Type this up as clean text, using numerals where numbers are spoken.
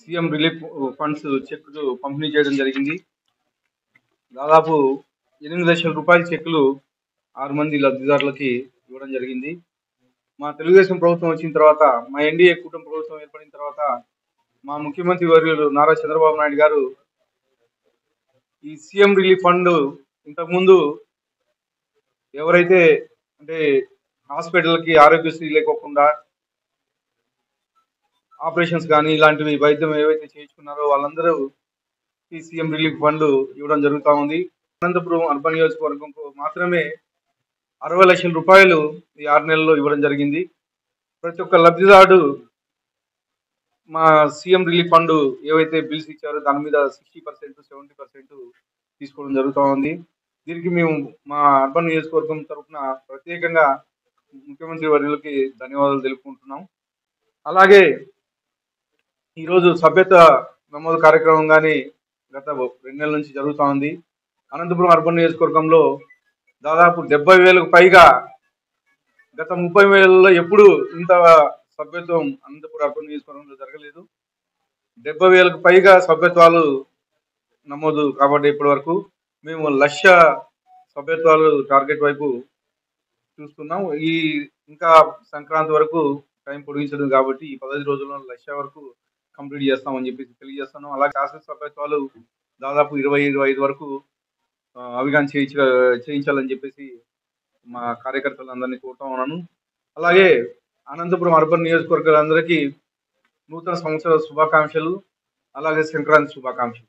CM relief funds చెక్కులు పంపిణీ చేయడం జరిగింది. దాదాపు 8 లక్షల రూపాయల చెక్కులు 6 మంది లబ్ధిదారులకి ఇవ్వడం జరిగింది. మా తెలుగుదేశం ప్రభుత్వం వచ్చిన తర్వాత, మా ఎన్డీఏ కూటమి ప్రభుత్వం ఏర్పడిన తర్వాత మా ముఖ్యమంత్రి వర్యులు నారా చంద్రబాబు నాయుడు గారు ఈ సీఎం రిలీఫ్ ఫండ్ ఇంతకుముందు ఎవరైతే అంటే హాస్పిటల్కి ఆరోగ్యశ్రీ లేకోకుండా ఆపరేషన్స్ కానీ ఇలాంటివి వైద్యం ఏవైతే చేయించుకున్నారో వాళ్ళందరూ ఈ సీఎం రిలీఫ్ ఫండ్ ఇవ్వడం జరుగుతూ ఉంది. అనంతపురం అర్బన్ నియోజకవర్గంకు మాత్రమే 60 లక్షల రూపాయలు ఈ 6 నెలల్లో ఇవ్వడం జరిగింది. ప్రతి ఒక్క లబ్ధిదారుడు మా సీఎం రిలీఫ్ ఫండ్ ఏవైతే బిల్స్ ఇచ్చారో దాని మీద 60%, 70% తీసుకోవడం జరుగుతూ ఉంది. దీనికి మేము మా అర్బన్ నియోజకవర్గం తరఫున ప్రత్యేకంగా ముఖ్యమంత్రి వర్యులకి ధన్యవాదాలు తెలుపుకుంటున్నాం. అలాగే ఈరోజు సభ్యత నమోదు కార్యక్రమం కానీ గత 2 నెలల నుంచి జరుగుతూ ఉంది. అనంతపురం అర్బన్ నియోజకవర్గంలో దాదాపు 70,000కు పైగా, గత 30,000లో ఎప్పుడు ఇంత సభ్యత్వం అనంతపురం అర్బన్ నియోజకవర్గంలో జరగలేదు. 70,000కు పైగా సభ్యత్వాలు నమోదు కాబట్టి ఇప్పటి వరకు మేము 1,00,000 సభ్యత్వాలు టార్గెట్ వైపు చూస్తున్నాం. ఈ ఇంకా సంక్రాంతి వరకు టైం పొడిగించడం కాబట్టి ఈ 15 రోజుల్లో 1,00,000 వరకు కంప్లీట్ చేస్తామని చెప్పేసి తెలియజేస్తున్నాం. అలాగే శాశ్వత సభ్యత్వాలు దాదాపు 20-25 వరకు అవి కానీ చేయించాలని చెప్పేసి మా కార్యకర్తలందరినీ కోరుతా ఉన్నాను. అలాగే అనంతపురం అర్బన్ నియోజకవర్గాలందరికీ నూతన సంవత్సర శుభాకాంక్షలు, అలాగే సంక్రాంతి శుభాకాంక్షలు.